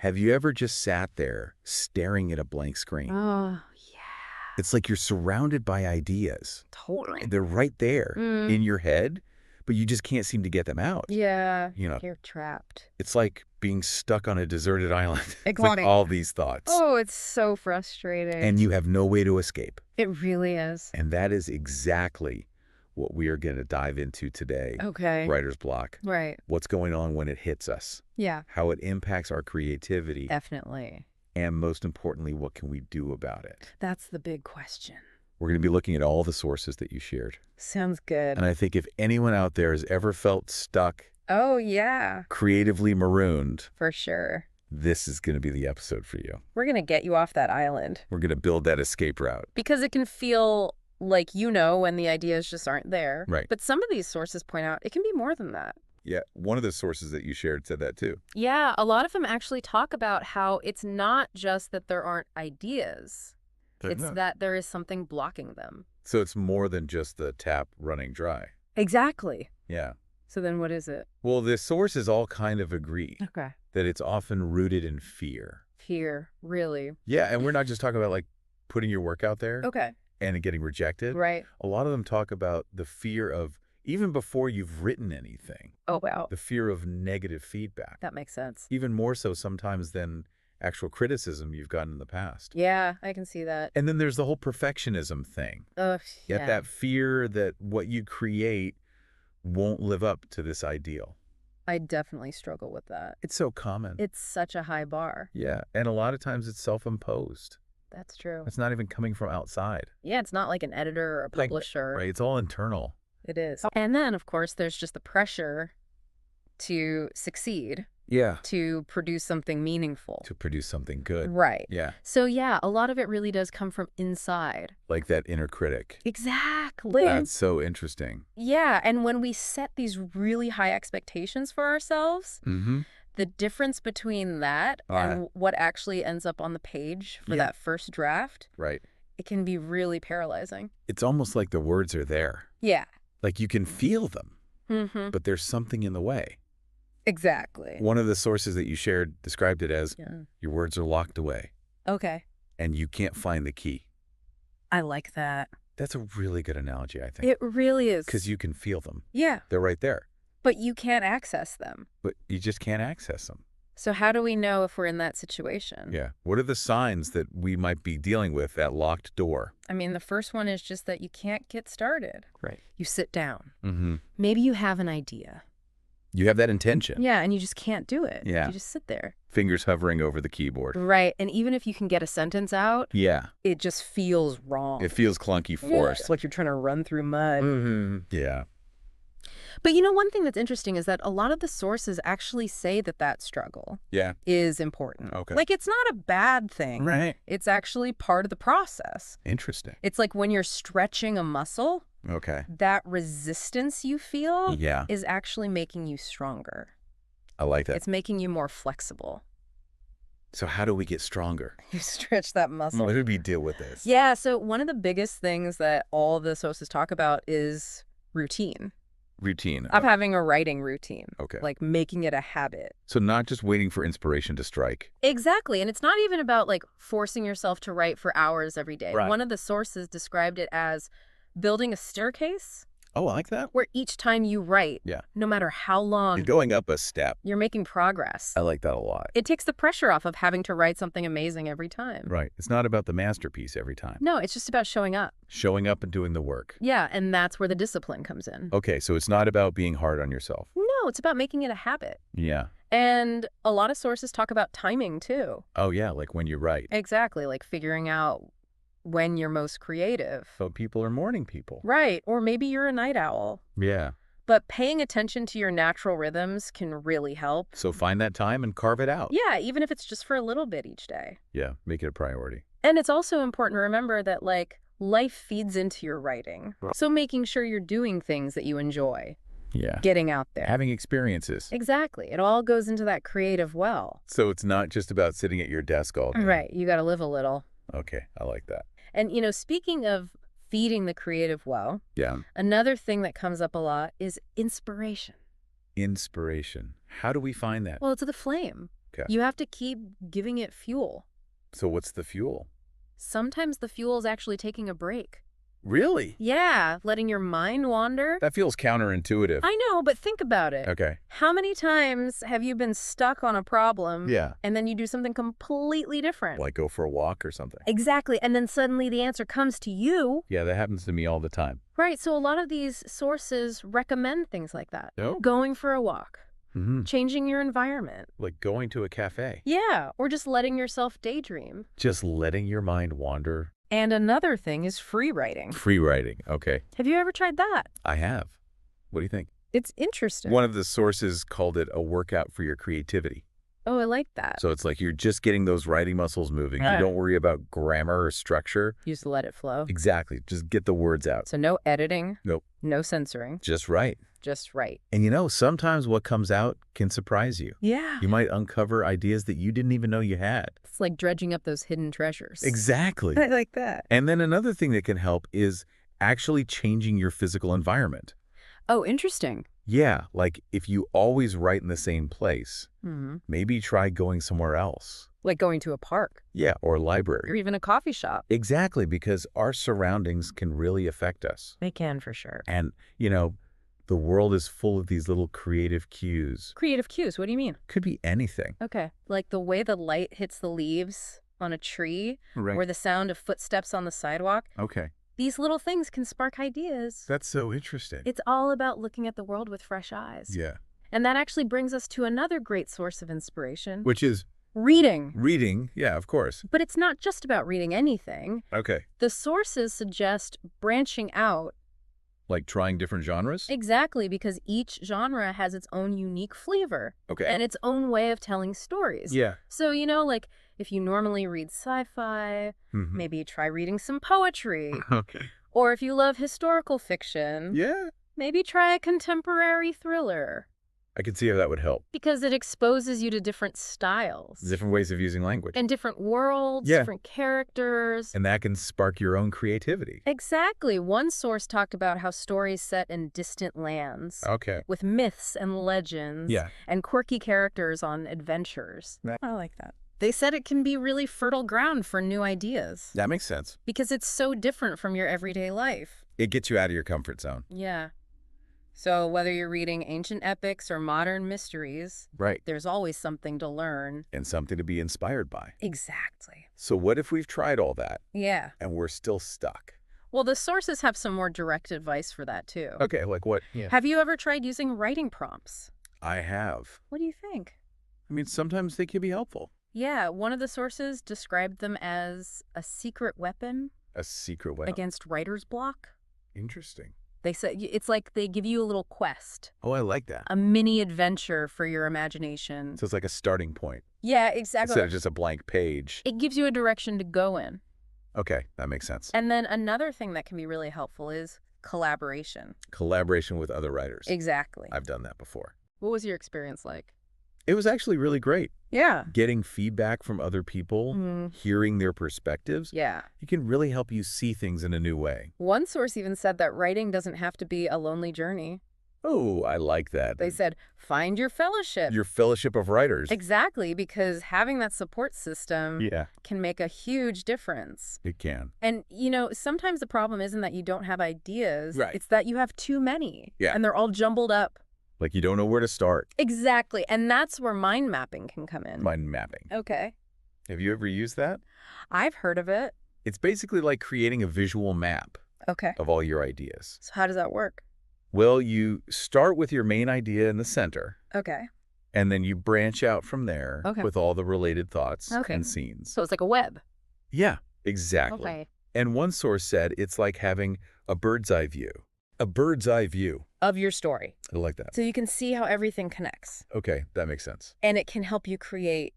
Have you ever just sat there staring at a blank screen? Oh, yeah, It's like you're surrounded by ideas. totally. They're right there Mm, in your head, but you just can't seem to get them out. yeah, You know, you're trapped. it's like being stuck on a deserted island. It's like Iconic. all these thoughts, Oh, it's so frustrating. and you have no way to escape. It really is. And that is exactly what we are going to dive into today. Okay. Writer's block. Right. What's going on when it hits us, Yeah, how it impacts our creativity, definitely. and most importantly, what can we do about it? That's the big question. We're going to be looking at all the sources that you shared. Sounds good. And I think if anyone out there has ever felt stuck, Oh, yeah, creatively marooned, for sure. this is going to be the episode for you. We're going to get you off that island We're going to build that escape route. because it can feel like when the ideas just aren't there. Right. But some of these sources point out it can be more than that. Yeah, one of the sources that you shared said that too. Yeah, a lot of them actually talk about how it's not just that there aren't ideas. It's that there is something blocking them. So it's more than just the tap running dry. Exactly. Yeah. So then what is it? Well, the sources all kind of agree Okay. that it's often rooted in fear. Fear, really. Yeah, and we're not just talking about like putting your work out there Okay. and it getting rejected. Right. A lot of them talk about the fear of, even before you've written anything, Oh, wow. the fear of negative feedback. That makes sense. Even more so sometimes than actual criticism you've gotten in the past. Yeah, I can see that. And then there's the whole perfectionism thing. Ugh, Yet yeah. that fear that what you create won't live up to this ideal. I definitely struggle with that. It's so common. It's such a high bar. Yeah, and a lot of times it's self-imposed. That's true. It's not even coming from outside. Yeah, it's not like an editor or a Like, publisher. right, it's all internal. It is. And then, of course, there's just the pressure to succeed, Yeah. to produce something meaningful. To produce something good. Right. Yeah, So, yeah, a lot of it really does come from inside. like that inner critic. Exactly. That's so interesting. Yeah, and when we set these really high expectations for ourselves, Mm-hmm. the difference between that and what actually ends up on the page for Yeah. that first draft, Right. it can be really paralyzing. It's almost like the words are there. Yeah. Like you can feel them, Mm-hmm. but there's something in the way. Exactly. One of the sources that you shared described it as Yeah. your words are locked away Okay. and you can't find the key. I like that. That's a really good analogy, I think. It really is. Because you can feel them. Yeah, They're right there, but you can't access them. but you just can't access them. So how do we know if we're in that situation? Yeah. What are the signs that we might be dealing with that locked door? I mean, the first one is just that you can't get started. Right. You sit down. Mm-hmm. Maybe you have an idea. You have that intention. Yeah, and you just can't do it. Yeah. You just sit there. Fingers hovering over the keyboard. Right. And even if you can get a sentence out, Yeah. it just feels wrong. It feels clunky, It's forced. like you're trying to run through mud. Mm-hmm. Yeah. But one thing that's interesting is that a lot of the sources actually say that that struggle Yeah. is important. Okay. Like, it's not a bad thing. Right. It's actually part of the process. Interesting. It's like when you're stretching a muscle, Okay. that resistance you feel Yeah. is actually making you stronger. I like that. It's making you more flexible. So how do we get stronger? You stretch that muscle. How do we deal with this? Yeah, so one of the biggest things that all the sources talk about is routine. Routine. Of having a writing routine. Okay. Like making it a habit. So not just waiting for inspiration to strike. Exactly. And it's not even about like forcing yourself to write for hours every day. Right. One of the sources described it as building a staircase Oh, I like that. where each time you write, Yeah. no matter how long, You're going up a step. you're making progress. I like that a lot. It takes the pressure off of having to write something amazing every time. Right. It's not about the masterpiece every time. No, it's just about showing up. Showing up and doing the work. Yeah, and that's where the discipline comes in. Okay, so it's not about being hard on yourself. No, it's about making it a habit. Yeah. And a lot of sources talk about timing too. Oh, yeah, like when you write. Exactly, like figuring out when you're most creative. So people are morning people. Right, or maybe you're a night owl. Yeah. But paying attention to your natural rhythms can really help. So find that time and carve it out. Yeah, even if it's just for a little bit each day. Yeah, make it a priority. And it's also important to remember that, like, life feeds into your writing. So making sure you're doing things that you enjoy, Yeah. getting out there. Having experiences. Exactly. It all goes into that creative well. So it's not just about sitting at your desk all day. Right. You got to live a little. Okay, I like that. And, speaking of feeding the creative well, Yeah. another thing that comes up a lot is inspiration. Inspiration. How do we find that? Well, it's the flame. Okay. You have to keep giving it fuel. So what's the fuel? Sometimes the fuel is actually taking a break. Really? Yeah, letting your mind wander. That feels counterintuitive. I know, but think about it. Okay. How many times have you been stuck on a problem Yeah. and then you do something completely different? Like go for a walk or something. Exactly. And then suddenly the answer comes to you. Yeah, that happens to me all the time. Right. So a lot of these sources recommend things like that. Oh? Going for a walk, Mm-hmm. changing your environment. Like going to a cafe. Yeah. Or just letting yourself daydream. Just letting your mind wander. And another thing is free writing. Free writing. Okay. Have you ever tried that? I have. What do you think? It's interesting. One of the sources called it a workout for your creativity. Oh, I like that. So it's like you're just getting those writing muscles moving. You don't worry about grammar or structure. You just let it flow. Exactly. Just get the words out. So no editing. Nope. No censoring. Just write. Just write. And sometimes what comes out can surprise you. Yeah. You might uncover ideas that you didn't even know you had. It's like dredging up those hidden treasures. Exactly. I like that. And then another thing that can help is actually changing your physical environment. Oh, interesting. Yeah, like if you always write in the same place, Mm-hmm. maybe try going somewhere else. Like going to a park Yeah, or a or library. even a coffee shop. Exactly, because our surroundings can really affect us. They can for sure. And, the world is full of these little creative cues. Creative cues. What do you mean? Could be anything. Okay. Like the way the light hits the leaves on a tree or the sound of footsteps on the sidewalk. Okay. These little things can spark ideas. That's so interesting. It's all about looking at the world with fresh eyes. Yeah. And that actually brings us to another great source of inspiration. Which is Reading. reading. Yeah, of course. But it's not just about reading anything. Okay. The sources suggest branching out. Like trying different genres? Exactly, because each genre has its own unique flavor Okay. and its own way of telling stories. Yeah. So, like if you normally read sci-fi, Mhm. maybe try reading some poetry. Okay. Or if you love historical fiction, Yeah. maybe try a contemporary thriller. I can see how that would help. Because it exposes you to different styles. Different ways of using language. And different worlds, Yeah. different characters. And that can spark your own creativity. Exactly. One source talked about how stories set in distant lands, Okay. with myths and legends, Yeah. and quirky characters on adventures. I like that. They said it can be really fertile ground for new ideas. That makes sense. Because it's so different from your everyday life. It gets you out of your comfort zone. Yeah. So whether you're reading ancient epics or modern mysteries, Right. there's always something to learn. And something to be inspired by. Exactly. So what if we've tried all that Yeah. and we're still stuck? Well, the sources have some more direct advice for that, too. Okay, like what? Yeah. Have you ever tried using writing prompts? I have. What do you think? I mean, sometimes they can be helpful. Yeah, one of the sources described them as a secret weapon A secret way. against writer's block. Interesting. They said it's like they give you a little quest, Oh, I like that. a mini adventure for your imagination. So it's like a starting point Yeah, instead exactly. of just a blank page. It gives you a direction to go in. Okay, that makes sense. And then another thing that can be really helpful is collaboration. Collaboration with other writers. Exactly. I've done that before. What was your experience like? It was actually really great. Yeah. Getting feedback from other people, hearing their perspectives, Yeah. it can really help you see things in a new way. One source even said that writing doesn't have to be a lonely journey. Oh, I like that. They said, find your fellowship. Your fellowship of writers. Exactly, because having that support system Yeah, can make a huge difference. it can. And, sometimes the problem isn't that you don't have ideas. Right. It's that you have too many. Yeah. And they're all jumbled up. Like you don't know where to start. Exactly. And that's where mind mapping can come in. Mind mapping. Okay. Have you ever used that? I've heard of it. It's basically like creating a visual map Okay. of all your ideas. So how does that work? Well, you start with your main idea in the center, Okay. and then you branch out from there Okay. with all the related thoughts Okay. and scenes. So it's like a web. Yeah, exactly. Okay. And one source said it's like having a bird's eye view. A bird's eye view. Of your story. I like that. So you can see how everything connects. Okay, that makes sense. And it can help you create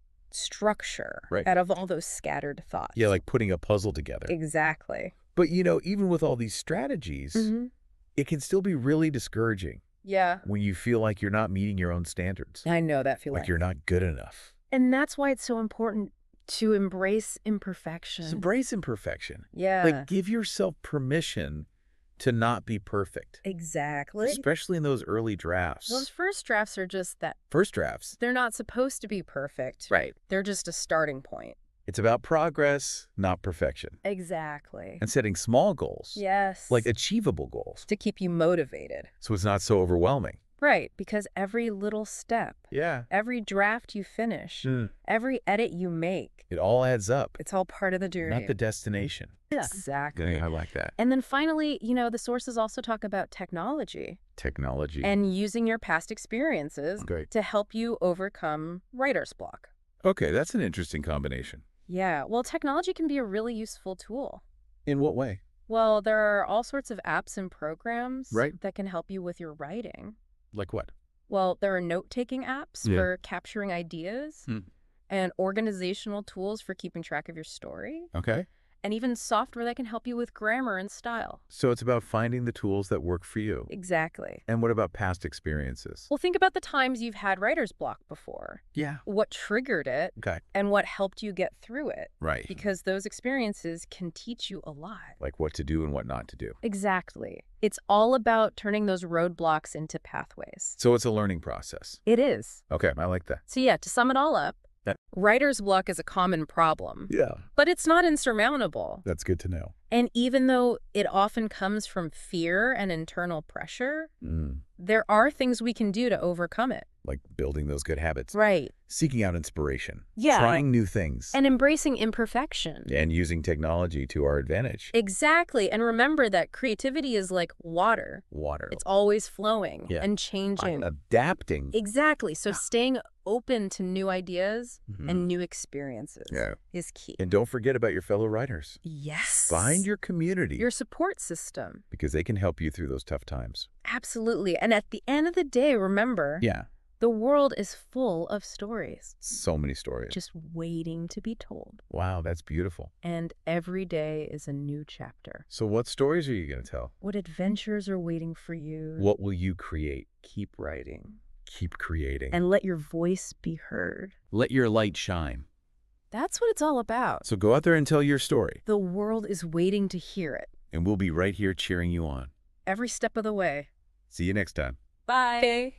structure Right. out of all those scattered thoughts. Yeah, like putting a puzzle together. Exactly. But, even with all these strategies, it can still be really discouraging Yeah. when you feel like you're not meeting your own standards. I know that feeling. Like you're not good enough. And that's why it's so important to embrace imperfection. So embrace imperfection. Yeah. Like give yourself permission to not be perfect, Exactly. especially in those early Those drafts. first drafts are just that. First drafts. They're not supposed to be perfect. Right. They're just a starting point. It's about progress, not perfection. Exactly. And setting small goals, Yes. like achievable goals, To keep you motivated. so it's not so overwhelming. Right, because every little step, Yeah. every draft you finish, every edit you make, It all adds up, it's all part of the journey. not the destination. Exactly. I like that. And then finally, the sources also talk about technology Technology. and using your past experiences Great. to help you overcome writer's block. Okay, that's an interesting combination. Yeah, well, technology can be a really useful tool. In what way? Well, there are all sorts of apps and programs Right. that can help you with your writing. Like what? Well, there are note-taking apps Yeah. for capturing ideas Hmm. and organizational tools for keeping track of your story, Okay. and even software that can help you with grammar and style. So it's about finding the tools that work for you. Exactly. And what about past experiences? Well, think about the times you've had writer's block before, Yeah. what triggered it, Okay. and what helped you get through it, Right. because those experiences can teach you a lot. Like what to do and what not to do. Exactly. It's all about turning those roadblocks into pathways. So it's a learning process. It is. Okay, I like that. So yeah, to sum it all up, Yeah. writer's block is a common problem, Yeah. but it's not insurmountable. That's good to know. And even though it often comes from fear and internal pressure, there are things we can do to overcome it. Like building those good habits. Right. Seeking out inspiration. Yeah. Trying new things. And embracing imperfection. And using technology to our advantage. Exactly. And remember that creativity is like water. Water. It's always flowing Yeah. and changing. Adapting. Exactly. So staying open to new ideas and new experiences is key. And don't forget about your fellow writers. Yes. Find your community. Your support system. Because they can help you through those tough times. Absolutely. And at the end of the day, remember, Yeah. the world is full of stories. So many stories. Just waiting to be told. Wow, that's beautiful. And every day is a new chapter. So what stories are you going to tell? What adventures are waiting for you? What will you create? Keep writing. Keep creating. And let your voice be heard. Let your light shine. That's what it's all about. So go out there and tell your story. The world is waiting to hear it. And we'll be right here cheering you on. Every step of the way. See you next time. Bye.